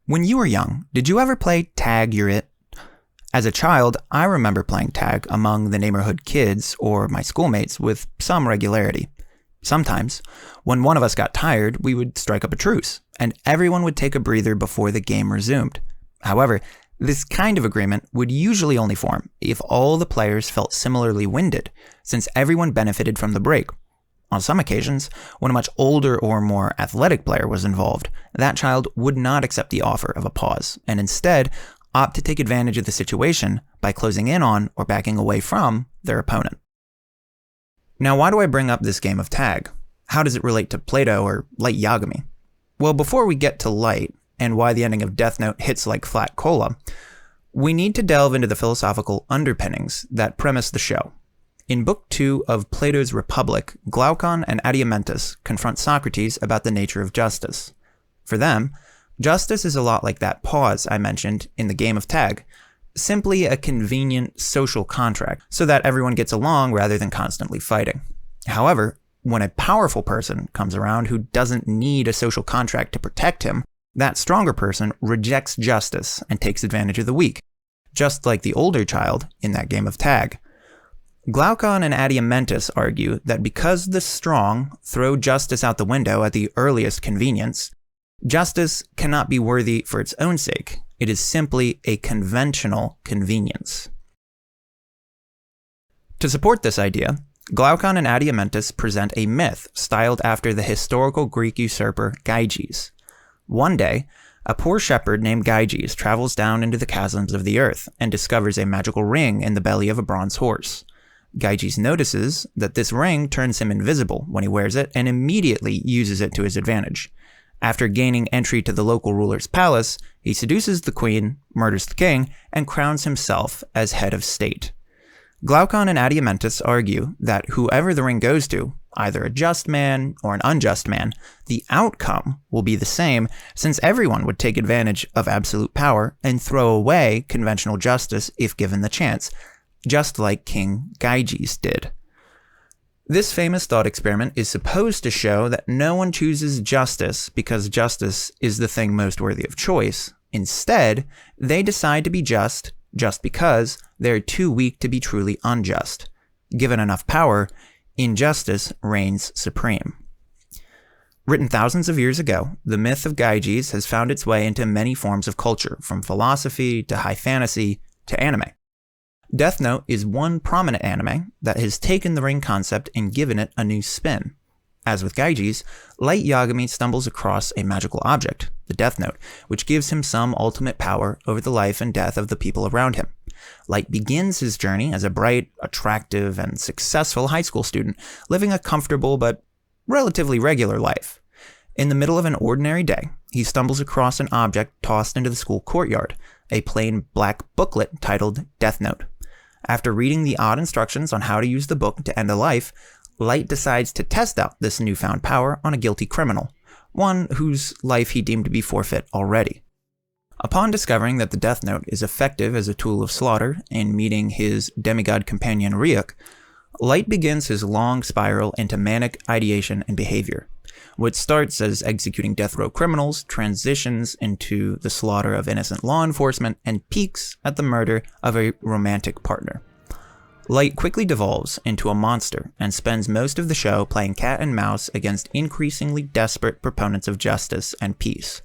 When you were young, did you ever play Tag You're It? As a child, I remember playing tag among the neighborhood kids or my schoolmates with some regularity. Sometimes, when one of us got tired, we would strike up a truce, and everyone would take a breather before the game resumed. However, this kind of agreement would usually only form if all the players felt similarly winded, since everyone benefited from the break. On some occasions, when a much older or more athletic player was involved, that child would not accept the offer of a pause, and instead opt to take advantage of the situation by closing in on or backing away from their opponent. Now, why do I bring up this game of tag? How does it relate to Plato or light Yagami? Well, before we get to light, and why the ending of Death Note hits like flat cola, we need to delve into the philosophical underpinnings that premise the show. In Book 2 of Plato's Republic, Glaucon and Adiamentus confront Socrates about the nature of justice. For them, justice is a lot like that pause I mentioned in the game of tag, simply a convenient social contract so that everyone gets along rather than constantly fighting. However, when a powerful person comes around who doesn't need a social contract to protect him, that stronger person rejects justice and takes advantage of the weak, just like the older child in that game of tag. Glaucon and Adiamentus argue that because the strong throw justice out the window at the earliest convenience, justice cannot be worthy for its own sake. It is simply a conventional convenience. To support this idea, Glaucon and Adiamentus present a myth styled after the historical Greek usurper Gyges. One day, a poor shepherd named Gyges travels down into the chasms of the earth and discovers a magical ring in the belly of a bronze horse. Gyges notices that this ring turns him invisible when he wears it and immediately uses it to his advantage. After gaining entry to the local ruler's palace, he seduces the queen, murders the king, and crowns himself as head of state. Glaucon and Adiamentus argue that whoever the ring goes to, either a just man or an unjust man, the outcome will be the same since everyone would take advantage of absolute power and throw away conventional justice if given the chance, just like King Gyges did. This famous thought experiment is supposed to show that no one chooses justice because justice is the thing most worthy of choice. Instead, they decide to be just because they're too weak to be truly unjust. Given enough power, injustice reigns supreme. Written thousands of years ago, the myth of Gyges has found its way into many forms of culture, from philosophy to high fantasy to anime. Death Note is one prominent anime that has taken the ring concept and given it a new spin. As with Gyges, Light Yagami stumbles across a magical object, the Death Note, which gives him some ultimate power over the life and death of the people around him. Light begins his journey as a bright, attractive, and successful high school student, living a comfortable but relatively regular life. In the middle of an ordinary day, he stumbles across an object tossed into the school courtyard, a plain black booklet titled Death Note. After reading the odd instructions on how to use the book to end a life, Light decides to test out this newfound power on a guilty criminal, one whose life he deemed to be forfeit already. Upon discovering that the Death Note is effective as a tool of slaughter and meeting his demigod companion Ryuk, Light begins his long spiral into manic ideation and behavior. What starts as executing death row criminals transitions into the slaughter of innocent law enforcement and peaks at the murder of a romantic partner. Light quickly devolves into a monster and spends most of the show playing cat and mouse against increasingly desperate proponents of justice and peace.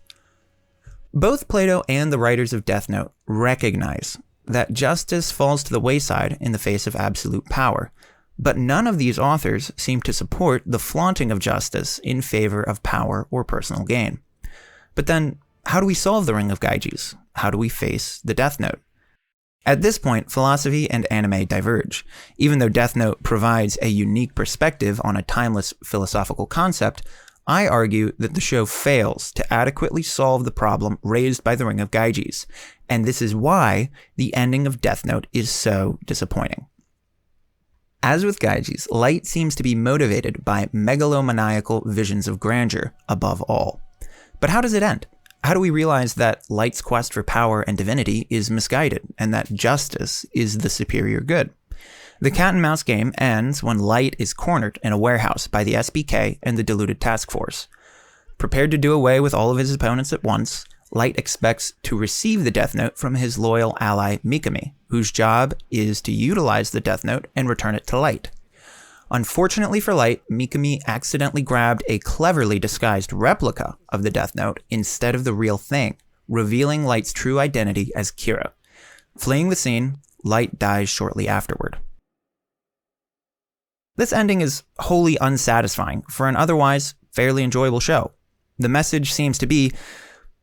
Both Plato and the writers of Death Note recognize that justice falls to the wayside in the face of absolute power, but none of these authors seem to support the flaunting of justice in favor of power or personal gain. But then, how do we solve the Ring of Gyges? How do we face the Death Note? At this point, philosophy and anime diverge. Even though Death Note provides a unique perspective on a timeless philosophical concept, I argue that the show fails to adequately solve the problem raised by the Ring of Gyges, and this is why the ending of Death Note is so disappointing. As with Gyges, Light seems to be motivated by megalomaniacal visions of grandeur above all. But how does it end? How do we realize that Light's quest for power and divinity is misguided, and that justice is the superior good? The cat and mouse game ends when Light is cornered in a warehouse by the SBK and the deluded task force. Prepared to do away with all of his opponents at once, Light expects to receive the Death Note from his loyal ally Mikami, whose job is to utilize the Death Note and return it to Light. Unfortunately for Light, Mikami accidentally grabbed a cleverly disguised replica of the Death Note instead of the real thing, revealing Light's true identity as Kira. Fleeing the scene, Light dies shortly afterward. This ending is wholly unsatisfying for an otherwise fairly enjoyable show. The message seems to be,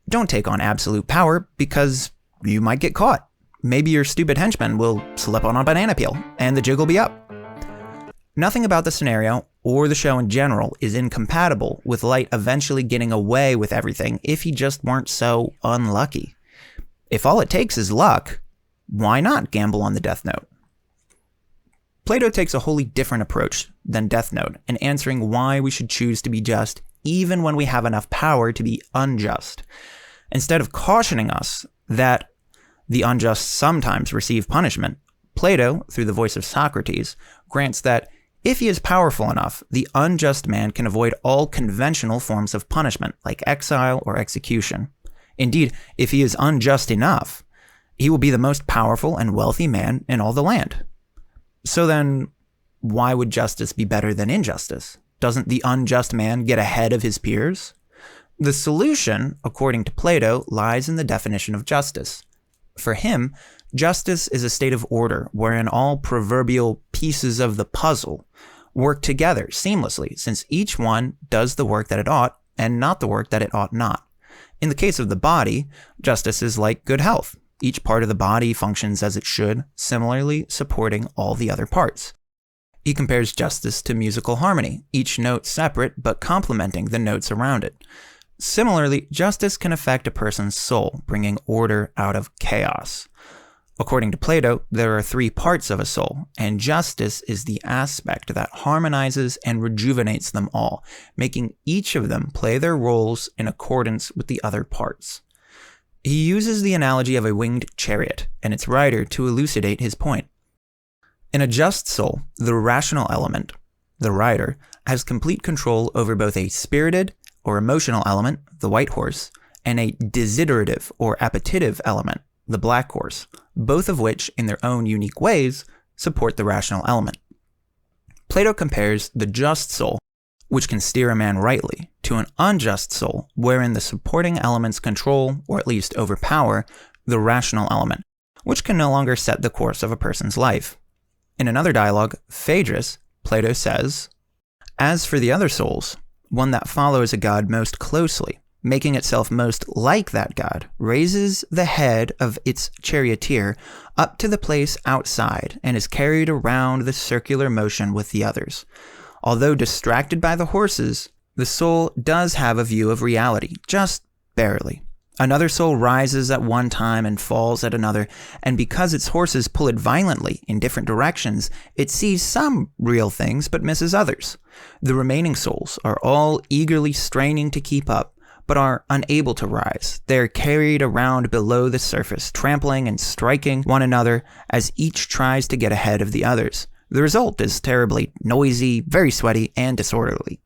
don't take on absolute power because you might get caught. Maybe your stupid henchman will slip on a banana peel and the jig will be up. Nothing about the scenario or the show in general is incompatible with Light eventually getting away with everything if he just weren't so unlucky. If all it takes is luck, why not gamble on the Death Note? Plato takes a wholly different approach than Death Note in answering why we should choose to be just even when we have enough power to be unjust. Instead of cautioning us that the unjust sometimes receive punishment, Plato, through the voice of Socrates, grants that if he is powerful enough, the unjust man can avoid all conventional forms of punishment, like exile or execution. Indeed, if he is unjust enough, he will be the most powerful and wealthy man in all the land. So then, why would justice be better than injustice? Doesn't the unjust man get ahead of his peers? The solution, according to Plato, lies in the definition of justice. For him, justice is a state of order wherein all proverbial pieces of the puzzle work together seamlessly, since each one does the work that it ought and not the work that it ought not. In the case of the body, justice is like good health. Each part of the body functions as it should, similarly supporting all the other parts. He compares justice to musical harmony, each note separate but complementing the notes around it. Similarly, justice can affect a person's soul, bringing order out of chaos. According to Plato, there are 3 parts of a soul, and justice is the aspect that harmonizes and rejuvenates them all, making each of them play their roles in accordance with the other parts. He uses the analogy of a winged chariot and its rider to elucidate his point. In a just soul, the rational element, the rider, has complete control over both a spirited or emotional element, the white horse, and a desiderative or appetitive element, the black horse, both of which, in their own unique ways, support the rational element. Plato compares the just soul, which can steer a man rightly, to an unjust soul, wherein the supporting elements control, or at least overpower, the rational element, which can no longer set the course of a person's life. In another dialogue, Phaedrus, Plato says, "As for the other souls, one that follows a god most closely, making itself most like that god, raises the head of its charioteer up to the place outside and is carried around the circular motion with the others. Although distracted by the horses, the soul does have a view of reality, just barely. Another soul rises at one time and falls at another, and because its horses pull it violently in different directions, it sees some real things but misses others. The remaining souls are all eagerly straining to keep up, but are unable to rise. They are carried around below the surface, trampling and striking one another as each tries to get ahead of the others. The result is terribly noisy, very sweaty, and disorderly.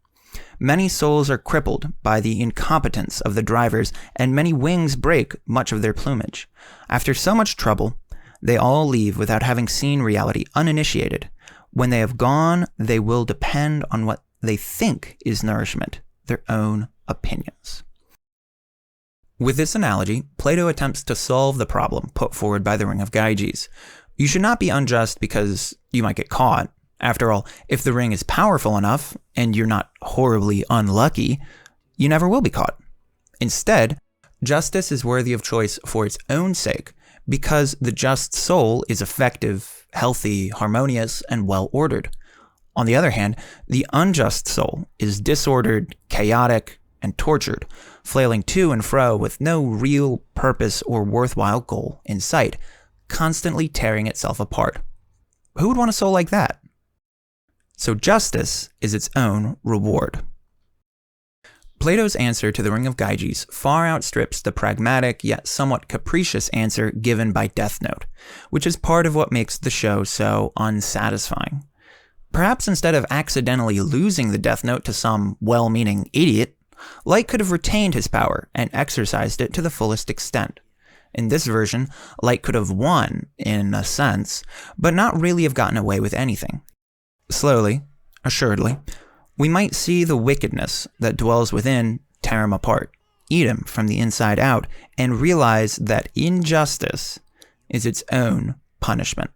Many souls are crippled by the incompetence of the drivers, and many wings break much of their plumage. After so much trouble, they all leave without having seen reality, uninitiated. When they have gone, they will depend on what they think is nourishment, their own opinions." With this analogy, Plato attempts to solve the problem put forward by the Ring of Gyges. You should not be unjust because you might get caught. After all, if the ring is powerful enough, and you're not horribly unlucky, you never will be caught. Instead, justice is worthy of choice for its own sake, because the just soul is effective, healthy, harmonious, and well-ordered. On the other hand, the unjust soul is disordered, chaotic, and tortured, flailing to and fro with no real purpose or worthwhile goal in sight, constantly tearing itself apart. Who would want a soul like that? So justice is its own reward. Plato's answer to the Ring of Gyges far outstrips the pragmatic yet somewhat capricious answer given by Death Note, which is part of what makes the show so unsatisfying. Perhaps instead of accidentally losing the Death Note to some well-meaning idiot, Light could have retained his power and exercised it to the fullest extent. In this version, Light could have won, in a sense, but not really have gotten away with anything. Slowly, assuredly, we might see the wickedness that dwells within tear him apart, eat him from the inside out, and realize that injustice is its own punishment.